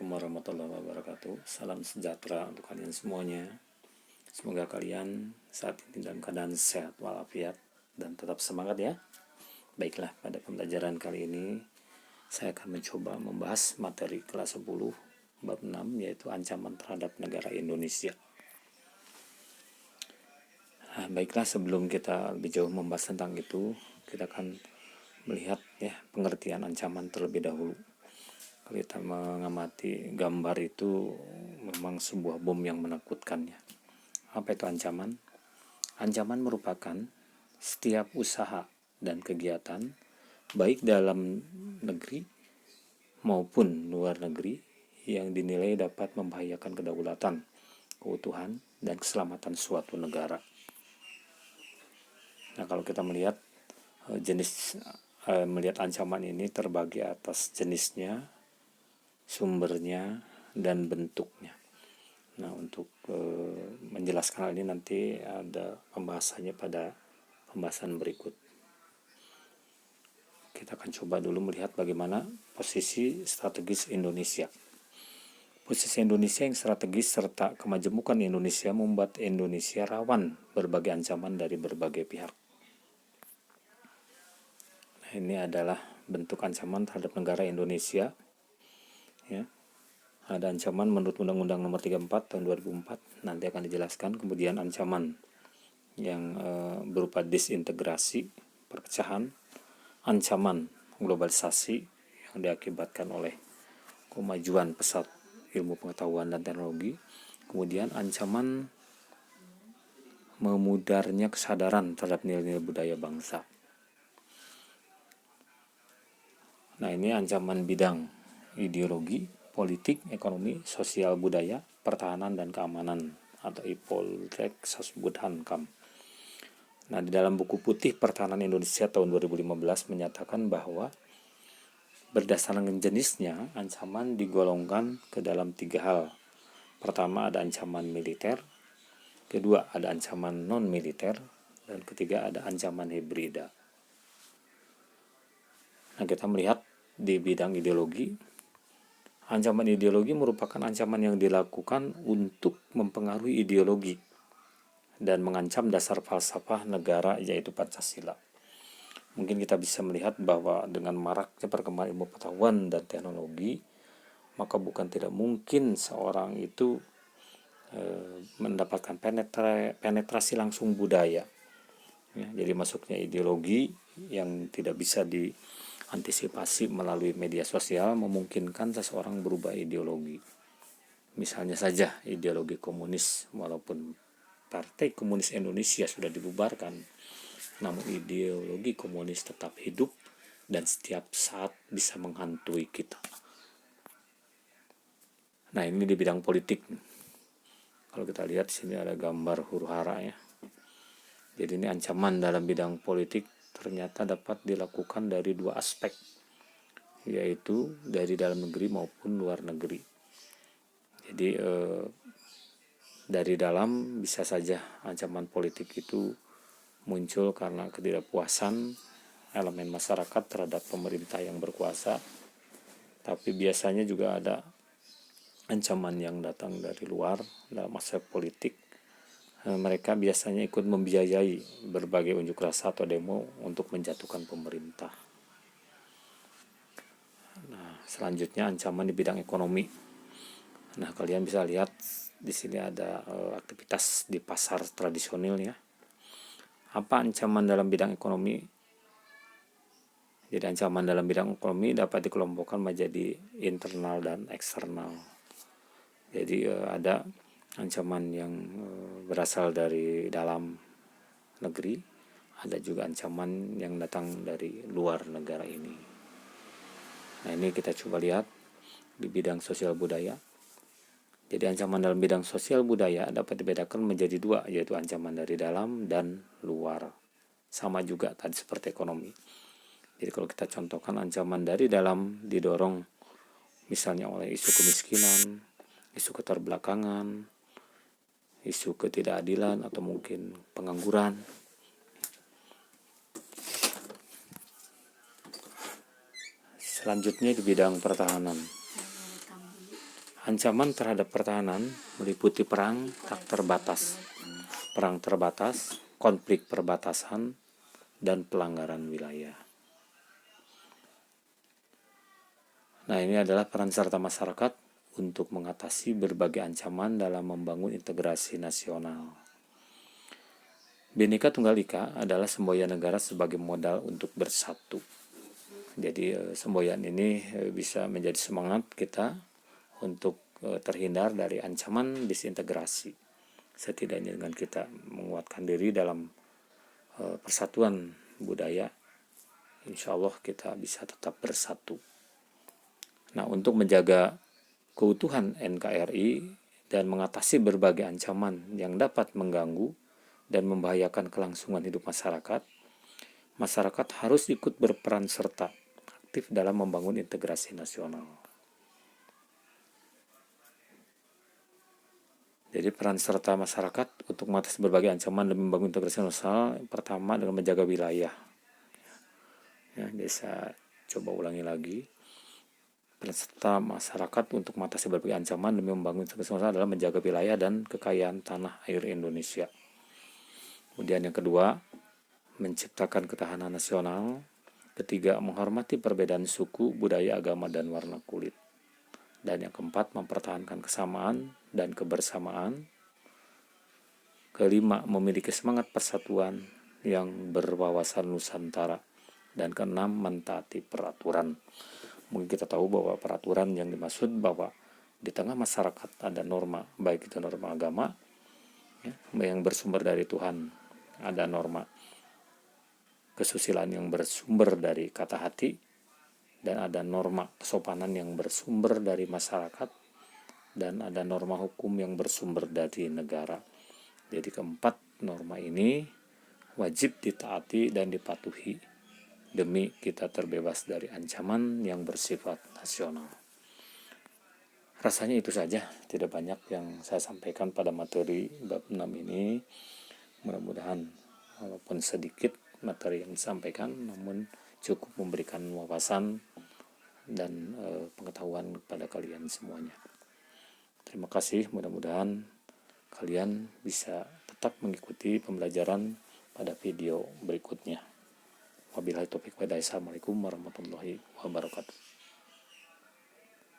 Assalamualaikum warahmatullahi wabarakatuh. Salam sejahtera untuk kalian semuanya. Semoga kalian saat ini dalam keadaan sehat walafiat dan tetap semangat ya. Baiklah, pada pembelajaran kali ini saya akan mencoba membahas materi kelas 10 bab 6, yaitu ancaman terhadap negara Indonesia. Baiklah, sebelum kita lebih jauh membahas tentang itu, kita akan melihat ya pengertian ancaman terlebih dahulu. Kalau kita mengamati gambar itu memang sebuah bom yang menakutkan ya. Apa itu ancaman? Ancaman merupakan setiap usaha dan kegiatan baik dalam negeri maupun luar negeri yang dinilai dapat membahayakan kedaulatan, keutuhan, dan keselamatan suatu negara. Nah, kalau kita melihat melihat ancaman ini terbagi atas jenisnya, sumbernya, dan bentuknya. Nah, untuk menjelaskan hal ini nanti ada pembahasannya pada pembahasan berikut. Kita akan coba dulu melihat bagaimana posisi strategis Indonesia. Posisi Indonesia yang strategis serta kemajemukan Indonesia membuat Indonesia rawan berbagai ancaman dari berbagai pihak. Nah, ini adalah bentuk ancaman terhadap negara Indonesia. Ya. Ada ancaman menurut Undang-Undang Nomor 34 Tahun 2004, nanti akan dijelaskan. Kemudian ancaman yang berupa disintegrasi, perpecahan, ancaman globalisasi yang diakibatkan oleh kemajuan pesat ilmu pengetahuan dan teknologi, kemudian ancaman memudarnya kesadaran terhadap nilai-nilai budaya bangsa. Nah, ini ancaman bidang ideologi, politik, ekonomi, sosial, budaya, pertahanan, dan keamanan atau Ipoltek Sasbud Hankam. Nah, di dalam buku putih Pertahanan Indonesia tahun 2015 menyatakan bahwa berdasarkan jenisnya, ancaman digolongkan ke dalam 3 hal. Pertama, ada ancaman militer, kedua ada ancaman non-militer, dan ketiga ada ancaman hibrida. Nah, kita melihat di bidang ideologi, ancaman ideologi merupakan ancaman yang dilakukan untuk mempengaruhi ideologi dan mengancam dasar falsafah negara, yaitu Pancasila. Mungkin kita bisa melihat bahwa dengan maraknya perkembangan ilmu pengetahuan dan teknologi, maka bukan tidak mungkin seorang itu mendapatkan penetrasi langsung budaya. Ya, jadi masuknya ideologi yang tidak bisa diantisipasi melalui media sosial memungkinkan seseorang berubah ideologi. Misalnya saja ideologi komunis, walaupun Partai Komunis Indonesia sudah dibubarkan, namun ideologi komunis tetap hidup dan setiap saat bisa menghantui kita. Nah, ini di bidang politik. Kalau kita lihat di sini ada gambar huru hara ya. Jadi ini ancaman dalam bidang politik ternyata dapat dilakukan dari 2 aspek, yaitu dari dalam negeri maupun luar negeri. Jadi dari dalam bisa saja ancaman politik itu muncul karena ketidakpuasan elemen masyarakat terhadap pemerintah yang berkuasa, tapi biasanya juga ada ancaman yang datang dari luar dalam aspek politik. Mereka biasanya ikut membiayai berbagai unjuk rasa atau demo untuk menjatuhkan pemerintah. Nah, selanjutnya ancaman di bidang ekonomi. Nah, kalian bisa lihat di sini ada aktivitas di pasar tradisional ya. Apa ancaman dalam bidang ekonomi? Jadi ancaman dalam bidang ekonomi dapat dikelompokkan menjadi internal dan eksternal. Jadi ada ancaman yang berasal dari dalam negeri, ada juga ancaman yang datang dari luar negara ini. Nah, ini kita coba lihat di bidang sosial budaya. Jadi ancaman dalam bidang sosial budaya dapat dibedakan menjadi 2, yaitu ancaman dari dalam dan luar. Sama juga tadi seperti ekonomi. Jadi kalau kita contohkan, ancaman dari dalam didorong misalnya oleh isu kemiskinan, isu keterbelakangan, isu ketidakadilan, atau mungkin pengangguran. Selanjutnya di bidang pertahanan. Ancaman terhadap pertahanan meliputi perang tak terbatas, konflik perbatasan, dan pelanggaran wilayah. Nah, ini adalah peran serta masyarakat untuk mengatasi berbagai ancaman dalam membangun integrasi nasional. Bhinneka Tunggal Ika adalah semboyan negara sebagai modal untuk bersatu. Jadi semboyan ini bisa menjadi semangat kita untuk terhindar dari ancaman disintegrasi. Setidaknya dengan kita menguatkan diri dalam persatuan budaya, insya Allah kita bisa tetap bersatu. Nah, untuk menjaga keutuhan NKRI dan mengatasi berbagai ancaman yang dapat mengganggu dan membahayakan kelangsungan hidup masyarakat harus ikut berperan serta aktif dalam membangun integrasi nasional. Jadi peran serta masyarakat untuk mengatasi berbagai ancaman dan membangun integrasi nasional, pertama dengan menjaga wilayah. Ya, saya coba ulangi lagi. Peran serta masyarakat untuk mengatasi berbagai ancaman demi membangun integrasi nasional adalah menjaga wilayah dan kekayaan tanah air Indonesia. Kemudian yang kedua, menciptakan ketahanan nasional. Ketiga, menghormati perbedaan suku, budaya, agama, dan warna kulit. Dan yang keempat, mempertahankan kesamaan dan kebersamaan. Kelima, memiliki semangat persatuan yang berwawasan Nusantara. Dan keenam, mentaati peraturan. Mungkin kita tahu bahwa peraturan yang dimaksud bahwa di tengah masyarakat ada norma, baik itu norma agama ya, yang bersumber dari Tuhan, ada norma kesusilaan yang bersumber dari kata hati, dan ada norma kesopanan yang bersumber dari masyarakat, dan ada norma hukum yang bersumber dari negara. Jadi keempat norma ini wajib ditaati dan dipatuhi demi kita terbebas dari ancaman yang bersifat nasional. Rasanya itu saja, tidak banyak yang saya sampaikan pada materi bab 6 ini. Mudah-mudahan walaupun sedikit materi yang disampaikan, namun cukup memberikan wawasan dan pengetahuan kepada kalian semuanya. Terima kasih, mudah-mudahan kalian bisa tetap mengikuti pembelajaran pada video berikutnya. Wabillahi taufiq wal hidayah. Assalamualaikum warahmatullahi wabarakatuh.